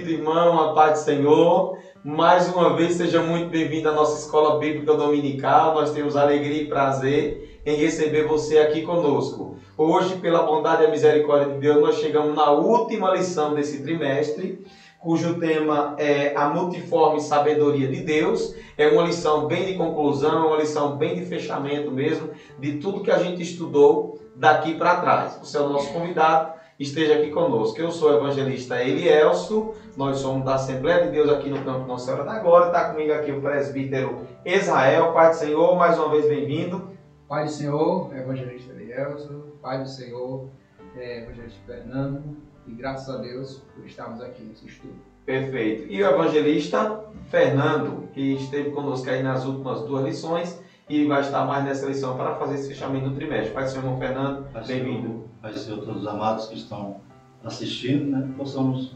querido irmão, a paz do Senhor. Mais uma vez, seja muito bem-vindo à nossa Escola Bíblica Dominical. Nós temos alegria e prazer em receber você aqui conosco. Hoje, pela bondade e a misericórdia de Deus, nós chegamos na última lição desse trimestre, cujo tema é a multiforme sabedoria de Deus. É uma lição bem de conclusão, uma lição bem de fechamento mesmo, de tudo que a gente estudou daqui para trás. Você é o nosso convidado, esteja aqui conosco. Eu sou o evangelista Elielso, nós somos da Assembleia de Deus aqui no Campo Nossa Senhora da Glória. Está comigo aqui o presbítero Israel. Pai do Senhor, mais uma vez bem-vindo. Pai do Senhor, evangelista Elielso. Pai do Senhor, evangelista Fernando. E graças a Deus por estarmos aqui nesse estudo. Perfeito. E o evangelista Fernando, que esteve conosco aí nas últimas duas lições e vai estar mais nessa lição para fazer esse fechamento do trimestre. Pai do Senhor, irmão Fernando, bem-vindo. Pai do Senhor, todos os amados que estão assistindo, possamos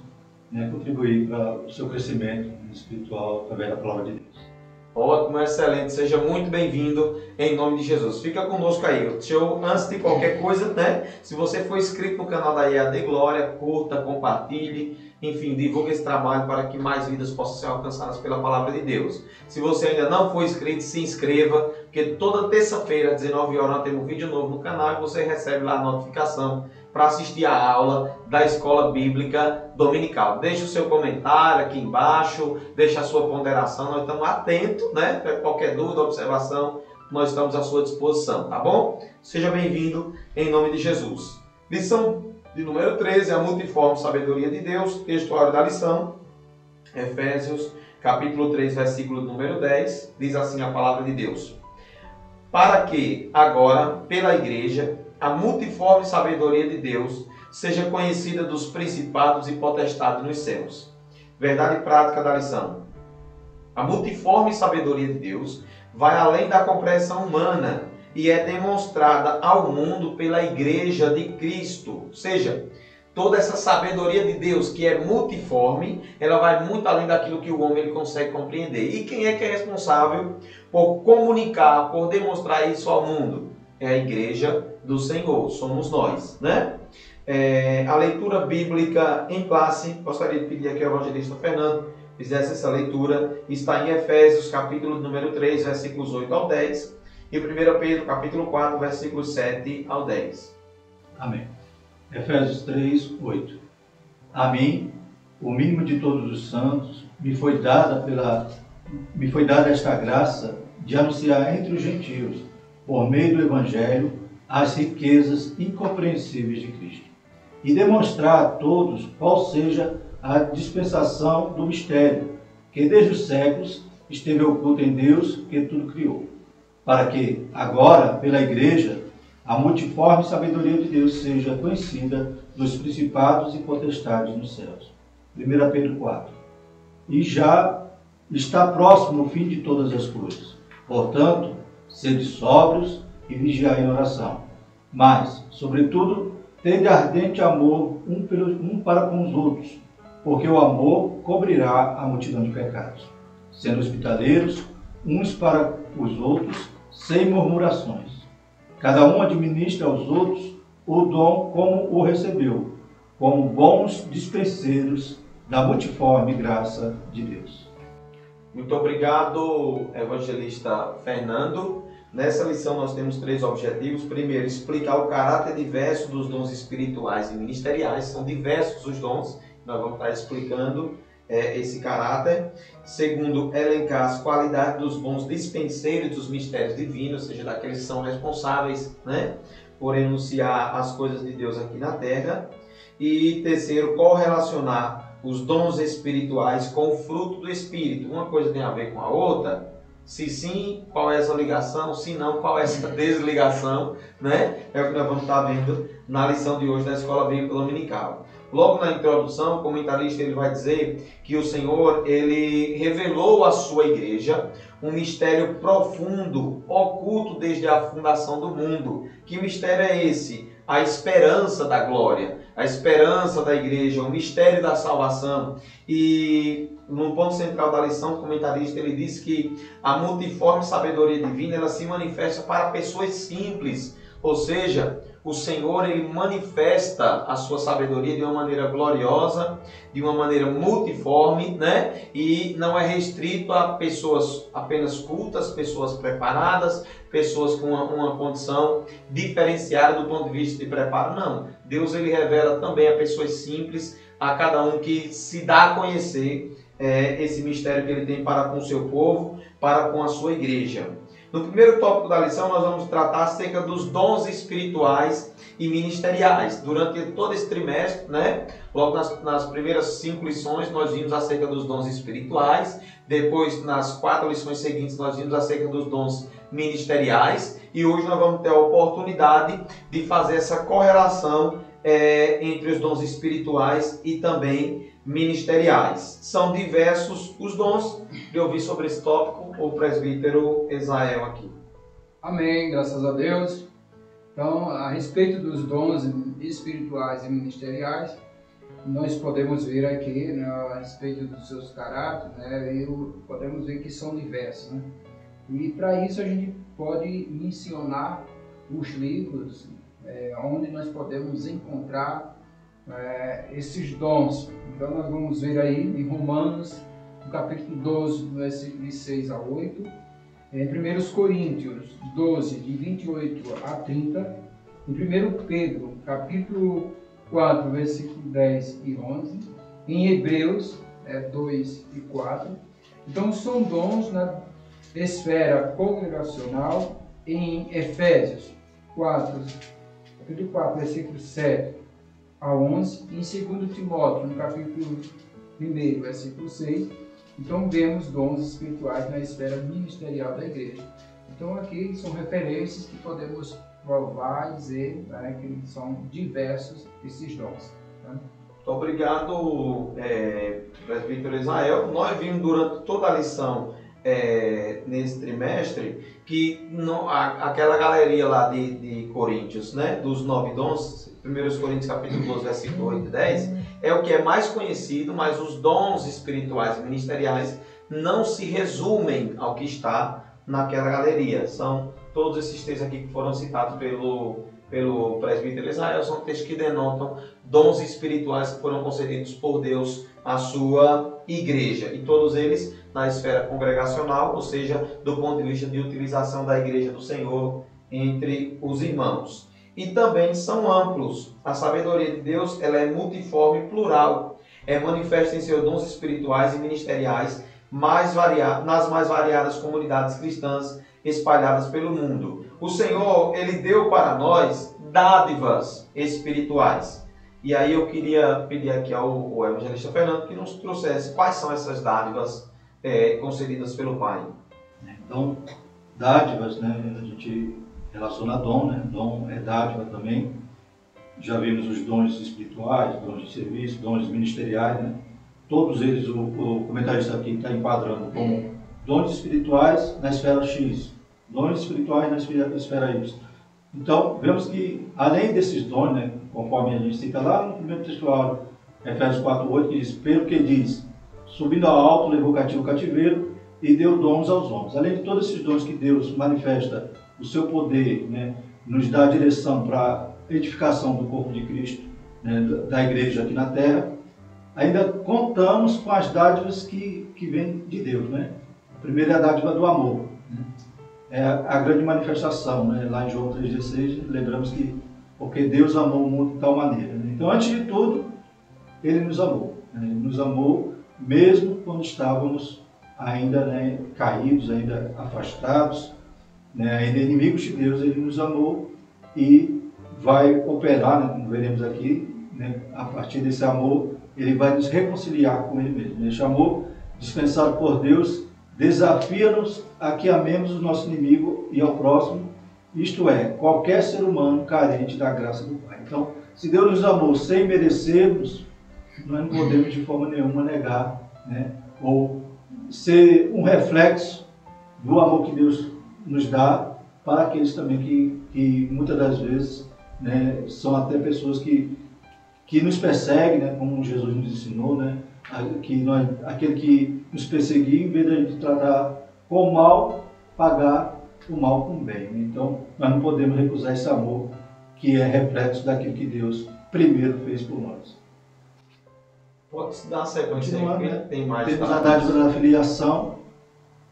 contribuir para o seu crescimento espiritual através da palavra de Deus. Ótimo, excelente. Seja muito bem-vindo em nome de Jesus. Fica conosco aí. Antes de qualquer coisa, se você for inscrito no canal da EAD Glória, curta, compartilhe, enfim, divulgue esse trabalho para que mais vidas possam ser alcançadas pela palavra de Deus. Se você ainda não for inscrito, se inscreva, porque toda terça-feira, às 19 horas, nós temos um vídeo novo no canal e você recebe lá a notificação para assistir a aula da Escola Bíblica Dominical. Deixe o seu comentário aqui embaixo, deixe a sua ponderação, nós estamos atentos, para qualquer dúvida, observação, nós estamos à sua disposição, tá bom? Seja bem-vindo em nome de Jesus. Lição de número 13, a multiforme sabedoria de Deus, textuário da lição, Efésios, capítulo 3, versículo número 10, diz assim a palavra de Deus: para que agora, pela igreja, a multiforme sabedoria de Deus seja conhecida dos principados e potestades nos céus. Verdade prática da lição. A multiforme sabedoria de Deus vai além da compreensão humana e é demonstrada ao mundo pela igreja de Cristo. Ou seja, toda essa sabedoria de Deus que é multiforme, ela vai muito além daquilo que o homem ele consegue compreender. E quem é que é responsável por comunicar, por demonstrar isso ao mundo? É a igreja do Senhor, somos nós, A leitura bíblica em classe, gostaria de pedir aqui ao evangelista Fernando fizesse essa leitura, está em Efésios, capítulo número 3, versículos 8 ao 10, e 1 Pedro, capítulo 4, versículos 7 ao 10. Amém. Efésios 3, 8. A mim, o mínimo de todos os santos, me foi dada esta graça de anunciar entre os gentios, por meio do Evangelho, as riquezas incompreensíveis de Cristo, e demonstrar a todos qual seja a dispensação do mistério, que desde os séculos esteve oculto em Deus, que tudo criou, para que, agora, pela Igreja, a multiforme sabedoria de Deus seja conhecida dos principados e potestades nos céus. 1 Pedro 4. E já está próximo o fim de todas as coisas. Portanto, sede sóbrios e vigiai em oração. Mas, sobretudo, tende ardente amor um para com os outros, porque o amor cobrirá a multidão de pecados. Sendo hospitaleiros, uns para os outros, sem murmurações. Cada um administra aos outros o dom como o recebeu, como bons dispenseiros da multiforme graça de Deus. Muito obrigado, evangelista Fernando. Nessa lição nós temos 3 objetivos. Primeiro, explicar o caráter diverso dos dons espirituais e ministeriais. São diversos os dons, nós vamos estar explicando esse caráter. Segundo, elencar as qualidades dos bons dispenseiros dos mistérios divinos, ou seja, daqueles que são responsáveis por enunciar as coisas de Deus aqui na Terra. E terceiro, correlacionar os dons espirituais com o fruto do Espírito. Uma coisa tem a ver com a outra? Se sim, qual é essa ligação? Se não, qual é essa desligação? É o que nós vamos estar vendo na lição de hoje da Escola Bíblica Dominical. Logo na introdução, o comentarista ele vai dizer que o Senhor ele revelou à sua igreja um mistério profundo, oculto desde a fundação do mundo. Que mistério é esse? A esperança da glória, a esperança da igreja, o mistério da salvação. E no ponto central da lição, o comentarista ele diz que a multiforme sabedoria divina ela se manifesta para pessoas simples, Ou seja, o Senhor ele manifesta a sua sabedoria de uma maneira gloriosa, de uma maneira multiforme, né? E não é restrito a pessoas apenas cultas, pessoas preparadas, pessoas com uma condição diferenciada do ponto de vista de preparo. Não. Deus ele revela também a pessoas simples, a cada um que se dá a conhecer esse mistério que ele tem para com o seu povo, para com a sua igreja. No primeiro tópico da lição, nós vamos tratar acerca dos dons espirituais e ministeriais. Durante todo esse trimestre, né? Logo nas primeiras 5 lições, nós vimos acerca dos dons espirituais. Depois, nas 4 lições seguintes, nós vimos acerca dos dons ministeriais. E hoje nós vamos ter a oportunidade de fazer essa correlação entre os dons espirituais e também ministeriais. São diversos os dons. De ouvir sobre esse tópico o presbítero Israel aqui. Amém, graças a Deus. Então, a respeito dos dons espirituais e ministeriais, nós podemos ver aqui, né, a respeito dos seus caráteres, né, e podemos ver que são diversos, né? E para isso a gente pode mencionar os livros onde nós podemos encontrar esses dons. Então nós vamos ver aí em Romanos, no capítulo 12, do versículo 6 a 8, em 1 Coríntios 12, de 28 a 30, em 1 Pedro, capítulo 4, versículo 10 e 11, em Hebreus 2 e 4. Então são dons na esfera congregacional, em Efésios 4, capítulo 4, versículo 7 a 11, e em 2 Timóteo, no capítulo 1, versículo 6, então vemos dons espirituais na esfera ministerial da igreja. Então aqui são referências que podemos provar e dizer, né, que são diversos esses dons. Né? Muito obrigado, presbítero Israel. Nós vimos durante toda a lição nesse trimestre que aquela galeria lá de Coríntios, né, dos 9 dons, 1 Coríntios capítulo 12, versículo 8 e 10, é o que é mais conhecido, mas os dons espirituais e ministeriais não se resumem ao que está naquela galeria. São todos esses textos aqui que foram citados pelo presbítero Israel, são textos que denotam dons espirituais que foram concedidos por Deus à sua igreja. E todos eles na esfera congregacional, ou seja, do ponto de vista de utilização da igreja do Senhor entre os irmãos. E também são amplos. A sabedoria de Deus ela é multiforme e plural. É manifesta em seus dons espirituais e ministeriais nas mais variadas comunidades cristãs espalhadas pelo mundo. O Senhor, Ele deu para nós dádivas espirituais. E aí eu queria pedir aqui ao evangelista Fernando que nos trouxesse quais são essas dádivas concedidas pelo Pai. Então, dádivas, né, a gente relaciona a dom, né? Dom é dádiva também. Já vimos os dons espirituais, dons de serviço, dons ministeriais, né? Todos eles o comentarista aqui está enquadrando como dons espirituais na esfera X, dons espirituais na esfera Y. Então, vemos que, além desses dons, né, conforme a gente cita lá no primeiro textuário, Efésios 4:8, que diz, pelo que diz, subindo ao alto, levou cativo o cativeiro e deu dons aos homens. Além de todos esses dons que Deus manifesta, o seu poder, né, nos dá a direção para a edificação do corpo de Cristo, né, da igreja aqui na terra, ainda contamos com as dádivas que vêm de Deus. Né? A primeira é a dádiva do amor. Né? É a grande manifestação. Né? Lá em João 3,16, lembramos que porque Deus amou o mundo de tal maneira. Né? Então, antes de tudo, Ele nos amou. Né? Ele nos amou mesmo quando estávamos ainda, né, caídos, ainda afastados, né, ainda inimigos de Deus. Ele nos amou e vai operar, né, como veremos aqui, né, a partir desse amor, Ele vai nos reconciliar com Ele mesmo. Este amor dispensado por Deus desafia-nos a que amemos o nosso inimigo e ao próximo, isto é, qualquer ser humano carente da graça do Pai. Então, se Deus nos amou sem merecermos, nós não podemos de forma nenhuma negar, né, ou ser um reflexo do amor que Deus nos dá para aqueles também que muitas das vezes, né, são até pessoas que nos perseguem, né, como Jesus nos ensinou, né, aquele que nos perseguir, em vez de tratar com mal, pagar o mal com o bem. Então, nós não podemos recusar esse amor que é reflexo daquilo que Deus primeiro fez por nós. Pode-se dar uma sequência aí, porque Né? tem mais. Temos a dádiva da filiação,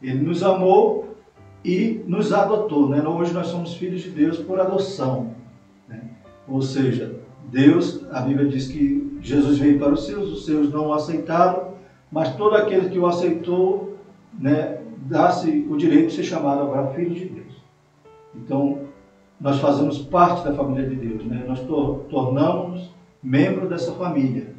Ele nos amou e nos adotou. Né? Hoje nós somos filhos de Deus por adoção. Né? Ou seja, Deus, a Bíblia diz que Jesus veio para os seus não o aceitaram, mas todo aquele que o aceitou, né, dá-se o direito de ser chamado agora filho de Deus. Então, nós fazemos parte da família de Deus, né? Nós tornamos-nos membro dessa família.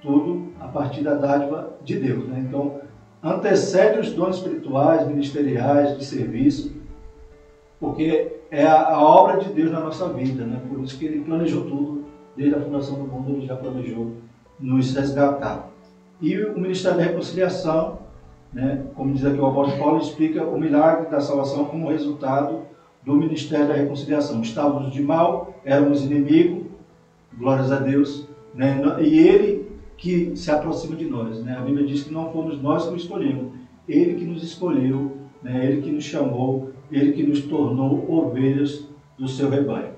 Tudo a partir da dádiva de Deus, né? Então, antecede os dons espirituais, ministeriais, de serviço, porque é a obra de Deus na nossa vida, né? Por isso que Ele planejou tudo, desde a fundação do mundo, Ele já planejou nos resgatar. E o Ministério da Reconciliação, né? Como diz aqui o apóstolo Paulo, explica o milagre da salvação como resultado do Ministério da Reconciliação. Estávamos de mal, éramos inimigos, glórias a Deus, né? E Ele que se aproxima de nós, né? A Bíblia diz que não fomos nós que o escolhemos, Ele que nos escolheu, né? Ele que nos chamou, Ele que nos tornou ovelhas do seu rebanho.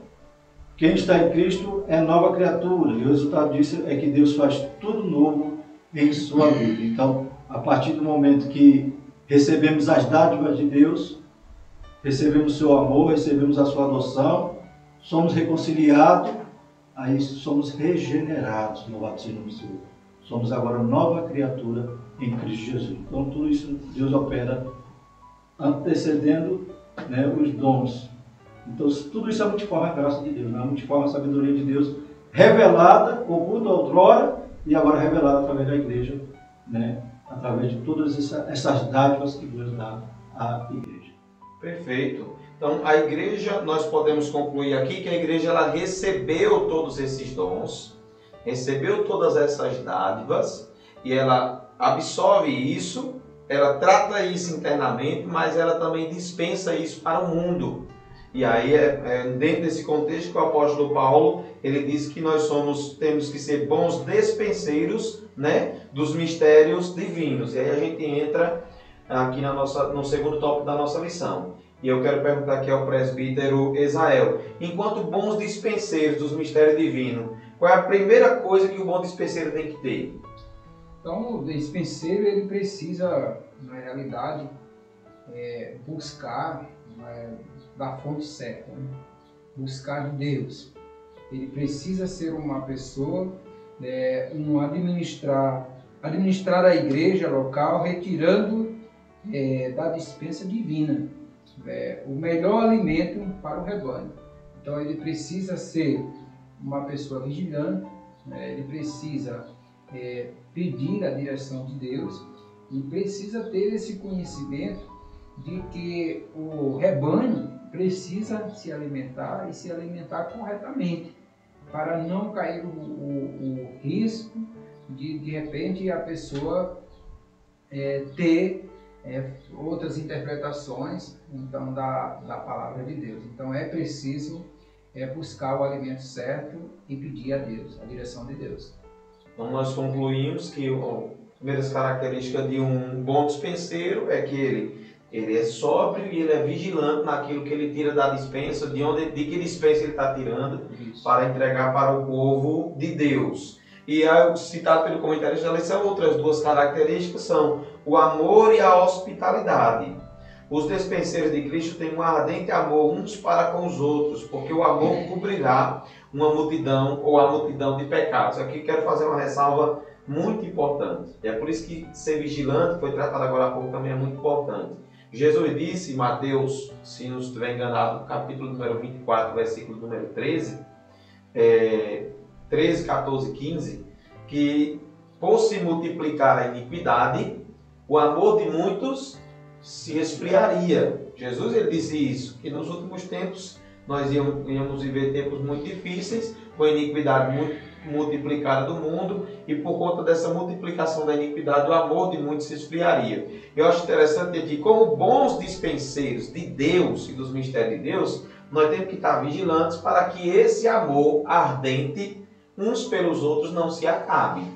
Quem está em Cristo é nova criatura, e o resultado disso é que Deus faz tudo novo em sua vida. Então, a partir do momento que recebemos as dádivas de Deus, recebemos o seu amor, recebemos a sua adoção, somos reconciliados, aí somos regenerados no batismo do Senhor. Somos agora nova criatura em Cristo Jesus. Então, tudo isso Deus opera antecedendo, né, os dons. Então, tudo isso é multiforme a graça de Deus, né? A multiforme a sabedoria de Deus, revelada, oculta outrora, e agora revelada através da igreja, né? Através de todas essas dádivas que Deus dá à igreja. Perfeito. Então, a igreja, nós podemos concluir aqui que a igreja ela recebeu todos esses dons, recebeu todas essas dádivas, e ela absorve isso, ela trata isso internamente, mas ela também dispensa isso para o mundo. E aí, dentro desse contexto que o apóstolo Paulo, ele diz que nós temos que ser bons dispenseiros, né, dos mistérios divinos. E aí a gente entra aqui no segundo tópico da nossa lição. E eu quero perguntar aqui ao presbítero Esael, enquanto bons dispenseiros dos mistérios divinos, qual é a primeira coisa que o bom dispenseiro tem que ter? Então, o dispenseiro, ele precisa, na realidade, buscar da fonte certa, né? Buscar de Deus. Ele precisa ser uma pessoa, administrar a igreja local, retirando da dispensa divina o melhor alimento para o rebanho. Então, ele precisa ser uma pessoa vigilante, ele precisa pedir a direção de Deus e precisa ter esse conhecimento de que o rebanho precisa se alimentar e se alimentar corretamente, para não cair o risco de repente a pessoa ter outras interpretações então da palavra de Deus. Então é preciso buscar o alimento certo e pedir a Deus, a direção de Deus. Então nós concluímos que a primeira característica de um bom dispenseiro é que ele é sóbrio e ele é vigilante naquilo que ele tira da dispensa, de que dispensa ele está tirando. Isso. Para entregar para o povo de Deus. E citado pelo comentarista da lição, outras duas características são o amor e a hospitalidade. Os dispenseiros de Cristo têm um ardente amor uns para com os outros, porque o amor cobrirá uma multidão ou a multidão de pecados. Aqui quero fazer uma ressalva muito importante. É por isso que ser vigilante, foi tratado agora há pouco, também é muito importante. Jesus disse em Mateus, se não estiver enganado, capítulo número 24, versículo número 13, 14, 15, que por se multiplicar a iniquidade, o amor de muitos se esfriaria. Jesus ele disse isso, que nos últimos tempos nós íamos viver tempos muito difíceis, com a iniquidade muito multiplicada do mundo, e por conta dessa multiplicação da iniquidade, o amor de muitos se esfriaria. Eu acho interessante que, como bons dispenseiros de Deus e dos mistérios de Deus, nós temos que estar vigilantes para que esse amor ardente uns pelos outros não se acabe.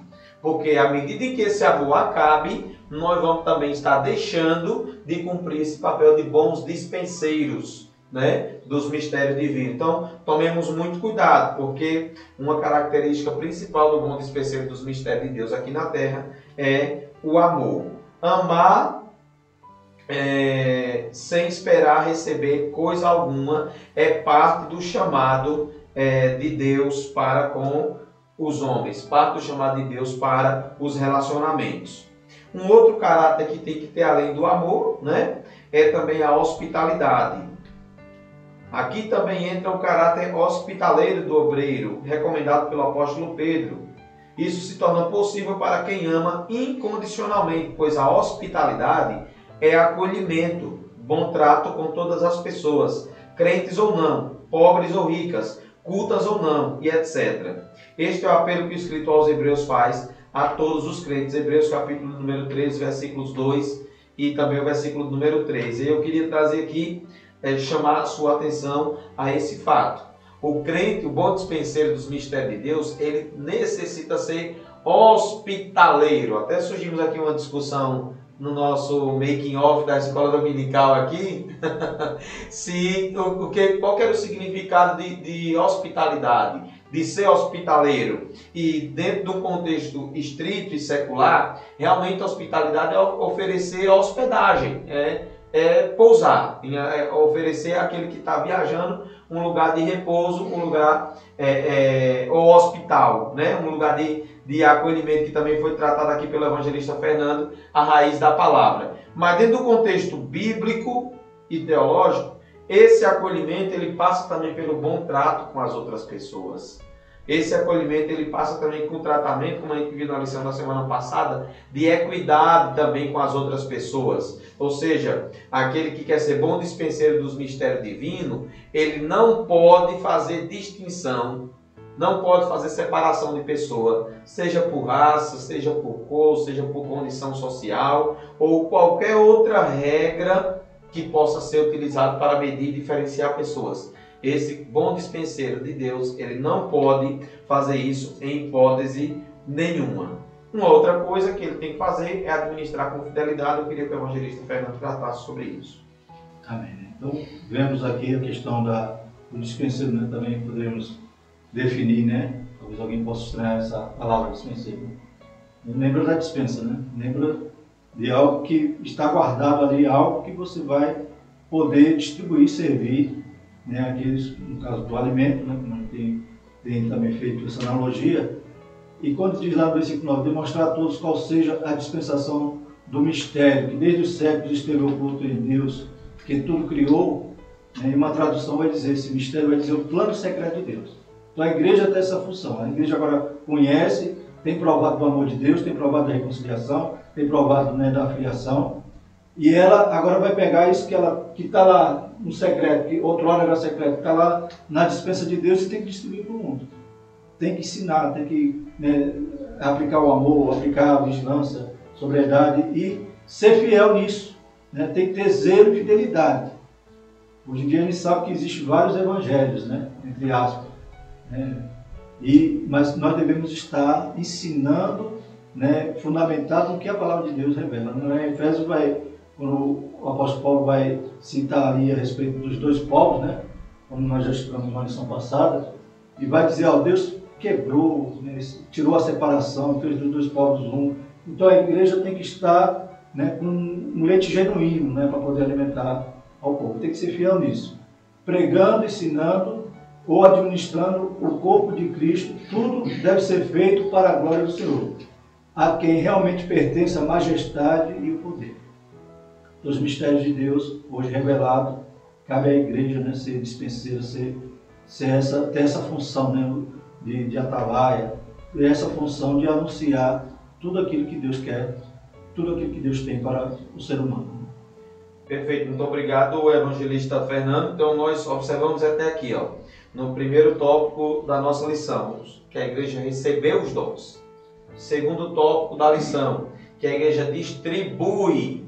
Porque à medida em que esse amor acabe, nós vamos também estar deixando de cumprir esse papel de bons dispenseiros, né, dos mistérios divinos. Então, tomemos muito cuidado, porque uma característica principal do bom dispenseiro dos mistérios de Deus aqui na Terra é o amor. Amar sem esperar receber coisa alguma é parte do chamado de Deus para com os homens, parte do chamado de Deus para os relacionamentos. Um outro caráter que tem que ter além do amor, né, é também a hospitalidade. Aqui também entra o caráter hospitaleiro do obreiro, recomendado pelo apóstolo Pedro. Isso se torna possível para quem ama incondicionalmente, pois a hospitalidade é acolhimento, bom trato com todas as pessoas, crentes ou não, pobres ou ricas, cultas ou não, e etc. Este é o apelo que o escritor aos Hebreus faz a todos os crentes. Hebreus capítulo número 13, versículos 2 e também o versículo número 3. E eu queria trazer aqui, chamar a sua atenção a esse fato. O crente, o bom dispenseiro dos mistérios de Deus, ele necessita ser hospitaleiro. Até surgimos aqui uma discussão no nosso making of da escola dominical aqui, qual era o significado de hospitalidade, de ser hospitaleiro. E dentro de um contexto estrito e secular, realmente a hospitalidade é oferecer hospedagem, pousar, oferecer àquele que está viajando um lugar de repouso, um lugar ou hospital, né? Um lugar de acolhimento, que também foi tratado aqui pelo evangelista Fernando, a raiz da palavra. Mas dentro do contexto bíblico e teológico, esse acolhimento ele passa também pelo bom trato com as outras pessoas. Esse acolhimento ele passa também com o tratamento, como a gente viu na lição da semana passada, de equidade também com as outras pessoas. Ou seja, aquele que quer ser bom dispenseiro dos mistérios divinos, ele não pode fazer distinção, não pode fazer separação de pessoa, seja por raça, seja por cor, seja por condição social ou qualquer outra regra que possa ser utilizada para medir e diferenciar pessoas. Esse bom dispenseiro de Deus, ele não pode fazer isso em hipótese nenhuma. Uma outra coisa que ele tem que fazer é administrar com fidelidade. Eu queria que o evangelista Fernando tratasse sobre isso. Amém. Então, vemos aqui a questão do dispenseiro, né? Também poderíamos definir, né? Talvez alguém possa estranhar essa palavra dispenseiro. Lembra da dispensa, né? Lembra de algo que está guardado ali, algo que você vai poder distribuir, servir, né? Aqueles, no caso do alimento, né? Como tem também feito essa analogia. E quando diz lá no versículo 9, demonstrar a todos qual seja a dispensação do mistério, que desde os séculos esteve oculto em Deus, que tudo criou, né? E uma tradução vai dizer, esse mistério vai dizer o plano secreto de Deus. Então a igreja tem essa função, a igreja agora conhece, tem provado do amor de Deus, tem provado da reconciliação, tem provado, né, da filiação, e ela agora vai pegar isso que está lá no secreto, que outrora era secreto, está lá na dispensa de Deus e tem que distribuir para o mundo. Tem que ensinar, tem que, né, aplicar o amor, aplicar a vigilância, sobriedade e ser fiel nisso, né? Tem que ter zelo e fidelidade. Hoje em dia a gente sabe que existem vários evangelhos, né, entre aspas, né? Mas nós devemos estar ensinando, né, fundamentado no que a palavra de Deus revela. No Efésios quando o apóstolo Paulo vai citar ali a respeito dos dois povos, né, como nós já estudamos na lição passada, e vai dizer, Deus quebrou, né, tirou a separação, fez dos dois povos um. Então a igreja tem que estar, né, com um leite genuíno, né, para poder alimentar ao povo. Tem que ser fiel nisso. Pregando, ensinando ou administrando o corpo de Cristo, tudo deve ser feito para a glória do Senhor, a quem realmente pertence a majestade e o poder. Dos mistérios de Deus, hoje revelado, cabe à igreja, né, ser dispenseira, ter essa função, né, de atalaia, ter essa função de anunciar tudo aquilo que Deus quer, tudo aquilo que Deus tem para o ser humano. Perfeito, muito obrigado, evangelista Fernando. Então nós observamos até aqui, no primeiro tópico da nossa lição, que a igreja recebeu os dons. Segundo tópico da lição, que a igreja distribui,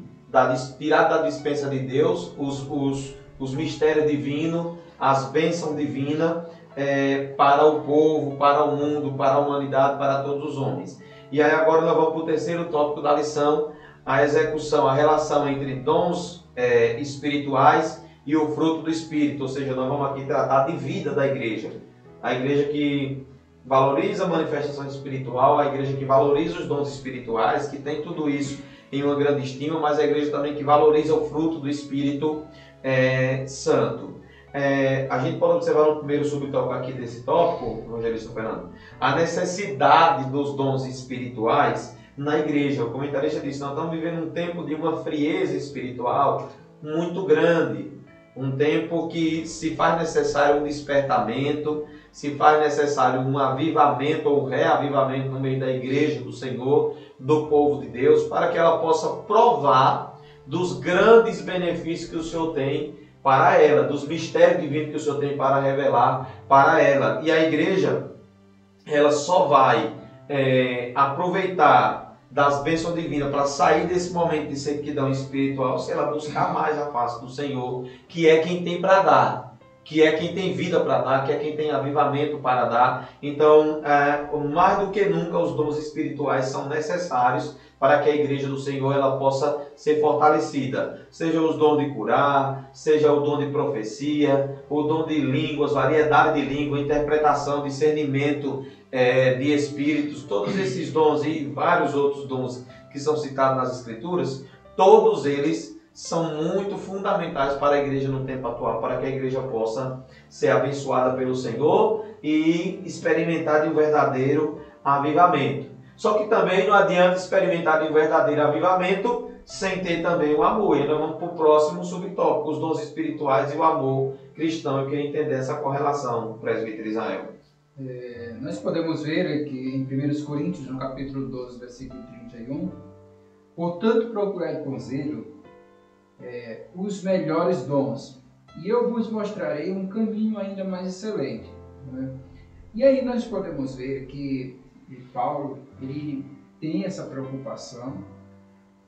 tirado da dispensa de Deus, os mistérios divinos, as bênçãos divinas, para o povo, para o mundo, para a humanidade, para todos os homens. E aí agora nós vamos para o terceiro tópico da lição, a execução, a relação entre dons espirituais e o fruto do Espírito, ou seja, nós vamos aqui tratar de vida da igreja. A igreja que valoriza a manifestação espiritual, a igreja que valoriza os dons espirituais, que tem tudo isso em uma grande estima, mas a igreja também que valoriza o fruto do Espírito Santo. A gente pode observar no primeiro subtópico aqui desse tópico, evangelista Fernando, a necessidade dos dons espirituais na igreja. O comentarista disse, nós estamos vivendo um tempo de uma frieza espiritual muito grande, um tempo que se faz necessário um despertamento, se faz necessário um avivamento ou um reavivamento no meio da igreja do Senhor, do povo de Deus, para que ela possa provar dos grandes benefícios que o Senhor tem para ela, dos mistérios divinos que o Senhor tem para revelar para ela. E a igreja, ela só vai aproveitar das bênçãos divinas para sair desse momento de sequidão espiritual se ela buscar mais a face do Senhor, que é quem tem para dar, que é quem tem vida para dar, que é quem tem avivamento para dar. Então, mais do que nunca, os dons espirituais são necessários para que a igreja do Senhor ela possa ser fortalecida. Seja os dons de curar, seja o dom de profecia, o dom de línguas, variedade de língua, interpretação, discernimento de espíritos, todos esses dons e vários outros dons que são citados nas Escrituras, todos eles são muito fundamentais para a igreja no tempo atual, para que a igreja possa ser abençoada pelo Senhor e experimentar de um verdadeiro avivamento. Só que também não adianta experimentar de um verdadeiro avivamento sem ter também o amor. E nós vamos para o próximo subtópico, os dons espirituais e o amor cristão. Eu queria entender essa correlação, presbítero Israel. Nós podemos ver aqui em 1 Coríntios, no capítulo 12, versículo 31, portanto procurai com zelo os melhores dons, e eu vos mostrarei um caminho ainda mais excelente. Né? E aí nós podemos ver que Paulo ele tem essa preocupação,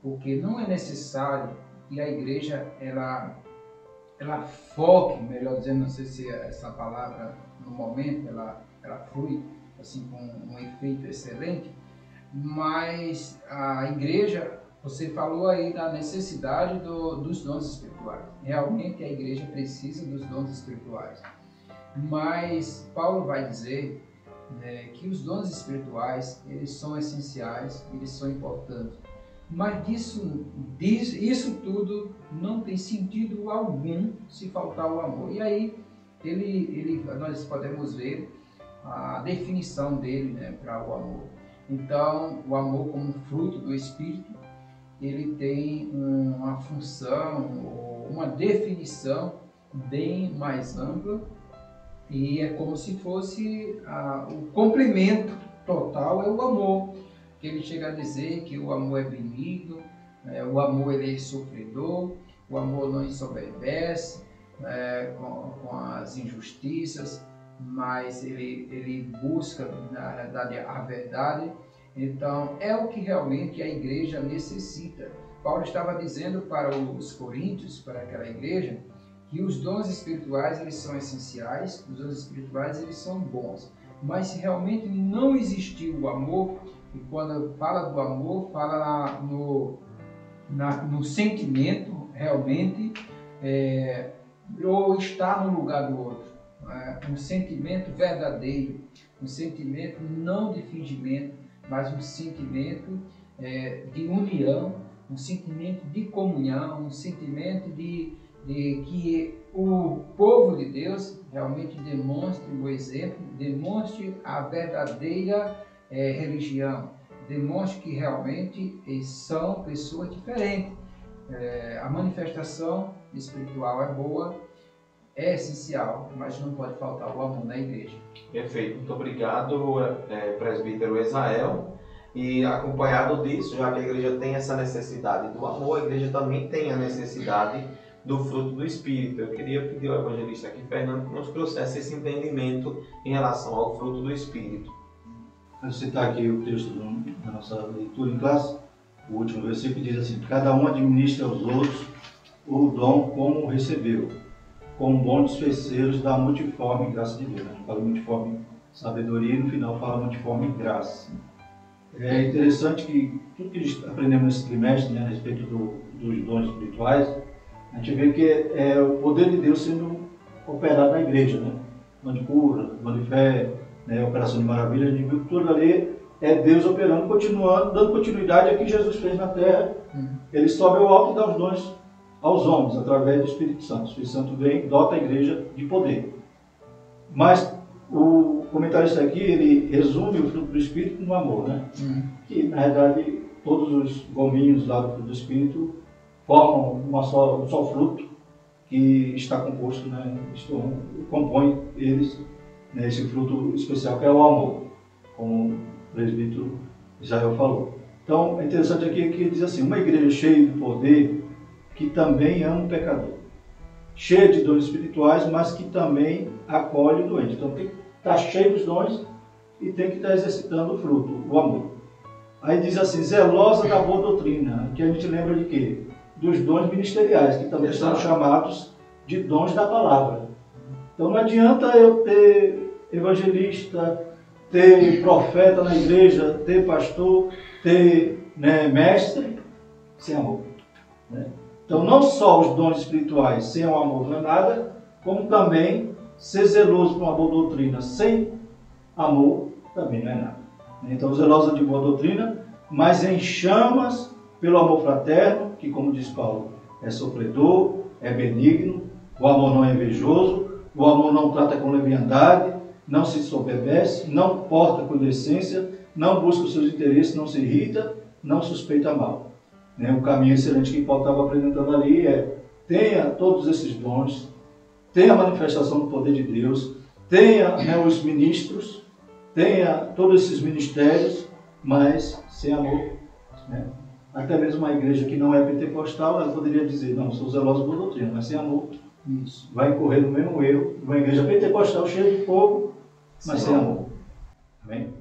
porque não é necessário que a igreja ela foque, melhor dizendo, não sei se essa palavra no momento ela flui assim com um efeito excelente, mas a igreja, você falou aí da necessidade dos dons espirituais. Realmente a igreja precisa dos dons espirituais. Mas Paulo vai dizer que os dons espirituais, eles são essenciais, eles são importantes. Mas isso tudo não tem sentido algum se faltar o amor. E aí nós podemos ver a definição dele, né, para o amor. Então, o amor como fruto do Espírito, ele tem uma função, uma definição bem mais ampla, e é como se fosse o complemento total é o amor. Que ele chega a dizer que o amor é benigno, o amor ele é sofredor, o amor não ensoberbece com as injustiças, mas ele busca, na realidade, a verdade. Então, é o que realmente a igreja necessita. Paulo estava dizendo para os coríntios, para aquela igreja, que os dons espirituais eles são essenciais, os dons espirituais eles são bons. Mas se realmente não existir o amor, e quando fala do amor, fala no sentimento realmente, ou estar no lugar do outro. Um sentimento verdadeiro, um sentimento não de fingimento, mas um sentimento de união, um sentimento de comunhão, um sentimento de que o povo de Deus realmente demonstre o exemplo, demonstre a verdadeira religião, demonstre que realmente são pessoas diferentes. A manifestação espiritual é boa, é essencial, mas não pode faltar o amor na igreja. Perfeito, muito obrigado, presbítero Israel. E acompanhado disso, já que a igreja tem essa necessidade do amor, a igreja também tem a necessidade do fruto do Espírito. Eu queria pedir ao evangelista aqui, Fernando, que nos trouxesse esse entendimento em relação ao fruto do Espírito. Vou citar aqui o texto da nossa leitura em classe. O último versículo diz assim: cada um administra aos outros o dom como recebeu, como bons feiticeiros da multiforme graça de Deus. Fala multiforme sabedoria e no final fala multiforme graça. É interessante que tudo que aprendemos nesse trimestre, né, a respeito dos dons espirituais, a gente vê que é o poder de Deus sendo operado na igreja, né? Dom de cura, dom de fé, né, operação de maravilha, a gente viu que tudo ali é Deus operando, continuando, dando continuidade ao que Jesus fez na terra. Ele sobe ao alto e dá os dons aos homens, através do Espírito Santo. O Espírito Santo vem, dota a igreja de poder. Mas o comentarista aqui, ele resume o fruto do Espírito no amor, né? Que, na verdade, todos os gominhos lá do fruto do Espírito formam um só fruto que está composto, né? Compõe eles, né, esse fruto especial que é o amor, como o presbítero Israel falou. Então, é interessante aqui que ele diz assim, uma igreja cheia de poder que também ama o pecador, cheia de dons espirituais, mas que também acolhe o doente. Então, tem que estar cheio dos dons e tem que estar exercitando o fruto, o amor. Aí diz assim, zelosa da boa doutrina, que a gente lembra de quê? Dos dons ministeriais, que também são chamados de dons da palavra. Então não adianta eu ter evangelista, ter profeta na igreja, ter pastor, ter, né, mestre, sem amor. Né? Então não só os dons espirituais sem o amor não é nada, como também ser zeloso por uma boa doutrina sem amor também não é nada. Então zelosa de boa doutrina, mas em chamas pelo amor fraterno, que como diz Paulo, é sofredor, é benigno, o amor não é invejoso, o amor não trata com leviandade, não se soberbece, não porta com indecência, não busca os seus interesses, não se irrita, não suspeita mal. O caminho excelente que Paulo estava apresentando ali é: tenha todos esses dons, tenha a manifestação do poder de Deus, tenha, né, os ministros, tenha todos esses ministérios, mas sem amor. Né? Até mesmo uma igreja que não é pentecostal, ela poderia dizer, não, sou zeloso por doutrina, mas sem amor, isso vai incorrer no mesmo erro. Uma igreja pentecostal cheia de fogo, mas sem amor. Amém?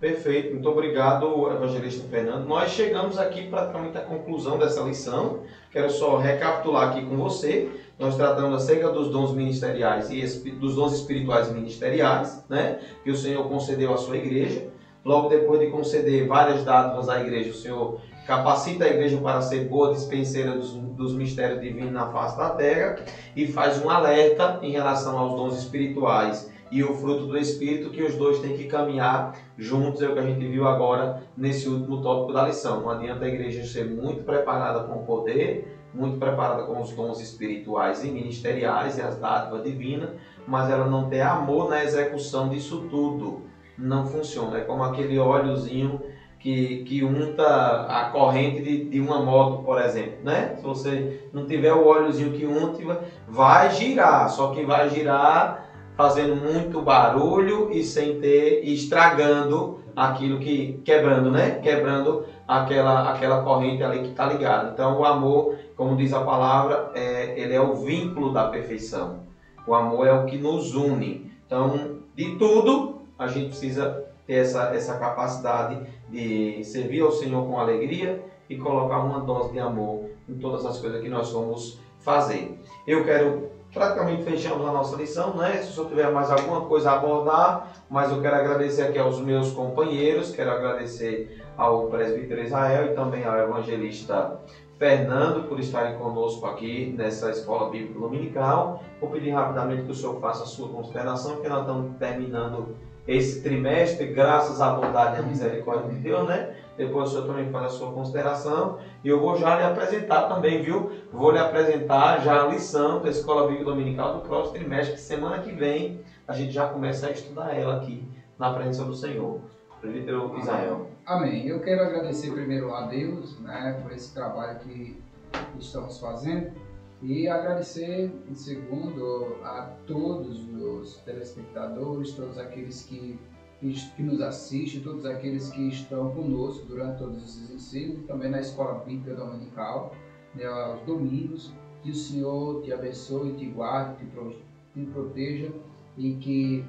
Perfeito, muito obrigado, evangelista Fernando. Nós chegamos aqui praticamente à conclusão dessa lição. Quero só recapitular aqui com você. Nós tratamos acerca dos dons ministeriais e dos dons espirituais e ministeriais, né, que o Senhor concedeu à sua igreja. Logo depois de conceder várias dádivas à igreja, o Senhor capacita a igreja para ser boa dispenseira dos mistérios divinos na face da terra e faz um alerta em relação aos dons espirituais e o fruto do Espírito, que os dois têm que caminhar juntos, é o que a gente viu agora nesse último tópico da lição. Não adianta a igreja ser muito preparada com o poder, muito preparada com os dons espirituais e ministeriais e as dádivas divinas, mas ela não ter amor na execução disso tudo. Não funciona. É como aquele óleozinho que unta a corrente de uma moto, por exemplo, né? Se você não tiver o óleozinho que unta, vai girar, só que vai girar fazendo muito barulho e sem ter, estragando aquilo que, quebrando, né? Quebrando aquela corrente ali que está ligada. Então o amor, como diz a palavra, ele é o vínculo da perfeição. O amor é o que nos une. Então, de tudo, a gente precisa ter essa capacidade de servir ao Senhor com alegria e colocar uma dose de amor em todas as coisas que nós vamos fazer. Eu quero, praticamente fechamos a nossa lição, né? Se eu tiver mais alguma coisa a abordar, mas eu quero agradecer aqui aos meus companheiros, quero agradecer ao presbítero Israel e também ao evangelista Fernando por estarem conosco aqui nessa Escola Bíblica Dominical. Vou pedir rapidamente que o senhor faça a sua consideração, porque nós estamos terminando esse trimestre, graças à bondade e à misericórdia de Deus, né? Depois o senhor também faz a sua consideração. E eu vou já lhe apresentar também, viu? Vou lhe apresentar já a lição da Escola Bíblica Dominical do próximo trimestre, que semana que vem a gente já começa a estudar ela aqui, na presença do Senhor. Presbítero Israel. Amém. Eu quero agradecer primeiro a Deus, né, por esse trabalho que estamos fazendo e agradecer em segundo a todos os telespectadores, todos aqueles que nos assistem, todos aqueles que estão conosco durante todos esses ensinos, também na Escola Bíblica Dominical, né, aos domingos. Que o Senhor te abençoe, te guarde, te proteja e que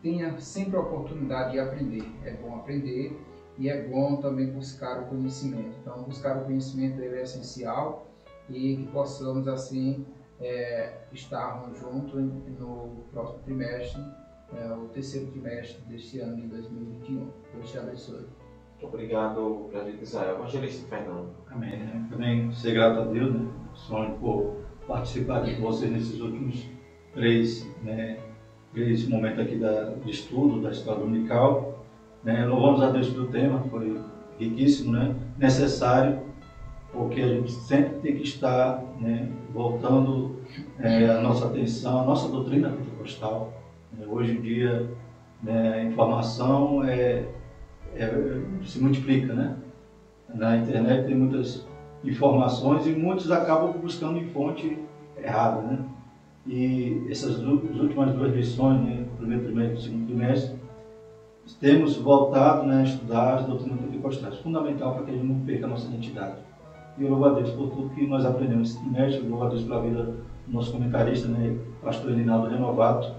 tenha sempre a oportunidade de aprender. É bom aprender e é bom também buscar o conhecimento. Então, buscar o conhecimento é essencial e que possamos, assim, estarmos juntos no próximo trimestre, o terceiro trimestre deste ano de 2021. Deus te abençoe. Muito obrigado, presbítero Israel. Evangelista Fernando. Amém. Também ser grato a Deus, né? Sonho por participar aqui com vocês nesses últimos três momentos aqui de estudo da escola dominical. Louvamos a Deus pelo tema, foi riquíssimo, né? Necessário, porque a gente sempre tem que estar, né, voltando a nossa atenção, a nossa doutrina pentecostal. Hoje em dia, né, a informação se multiplica, né? Na internet tem muitas informações e muitos acabam buscando em fonte errada, né? E essas últimas duas lições, né, primeiro trimestre e segundo trimestre, temos voltado, né, a estudar as doutrinas pentecostais, fundamental para que a gente não perca a nossa identidade. E eu louvo a Deus por tudo que nós aprendemos nesse trimestre, eu louvo a Deus pela vida do nosso comentarista, né, pastor Elinaldo Renovato,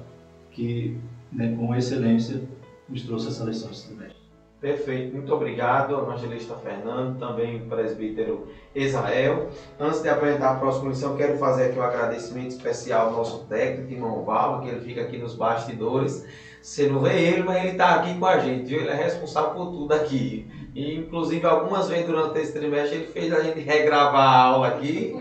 que, né, com excelência nos trouxe essa lição esse trimestre. Perfeito, muito obrigado, evangelista Fernando, também o presbítero Israel. Antes de apresentar a próxima lição, quero fazer aqui um agradecimento especial ao nosso técnico, irmão Valdo, que ele fica aqui nos bastidores. Você não vê ele, mas ele está aqui com a gente, viu? Ele é responsável por tudo aqui. E, inclusive, algumas vezes durante esse trimestre ele fez a gente regravar a aula aqui,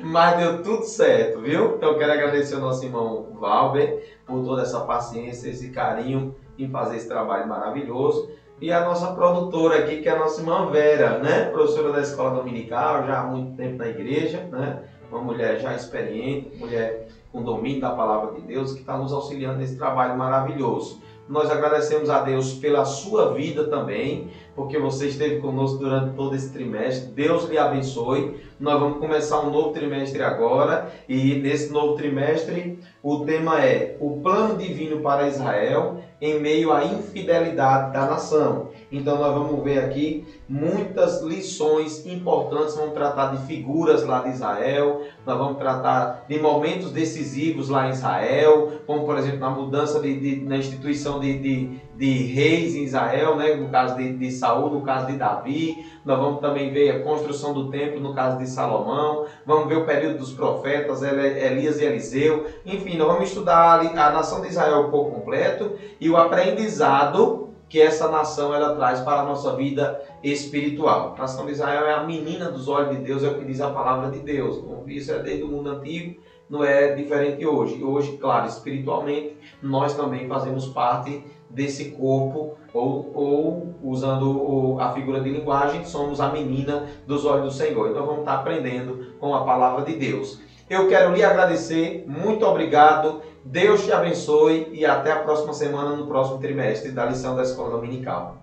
mas deu tudo certo, viu? Então, quero agradecer ao nosso irmão Valber por toda essa paciência, esse carinho em fazer esse trabalho maravilhoso. E a nossa produtora aqui, que é a nossa irmã Vera, né? Professora da escola dominical, já há muito tempo na igreja, né? Uma mulher já experiente, mulher com domínio da palavra de Deus, que está nos auxiliando nesse trabalho maravilhoso. Nós agradecemos a Deus pela sua vida também, porque você esteve conosco durante todo esse trimestre. Deus lhe abençoe. Nós vamos começar um novo trimestre agora, e nesse novo trimestre o tema é o plano divino para Israel em meio à infidelidade da nação. Então nós vamos ver aqui muitas lições importantes, vamos tratar de figuras lá de Israel, nós vamos tratar de momentos decisivos lá em Israel, como por exemplo na mudança na instituição de reis em Israel, né? No caso de Saul, no caso de Davi. Nós vamos também ver a construção do templo no caso de Salomão, vamos ver o período dos profetas, Elias e Eliseu. Enfim, nós vamos estudar a nação de Israel por completo e o aprendizado que essa nação ela traz para a nossa vida espiritual. A nação de Israel é a menina dos olhos de Deus, é o que diz a palavra de Deus. Isso é desde o mundo antigo, não é diferente hoje. E hoje, claro, espiritualmente, nós também fazemos parte desse corpo, ou usando a figura de linguagem, somos a menina dos olhos do Senhor. Então vamos estar aprendendo com a palavra de Deus. Eu quero lhe agradecer, muito obrigado, Deus te abençoe e até a próxima semana, no próximo trimestre da lição da Escola Dominical.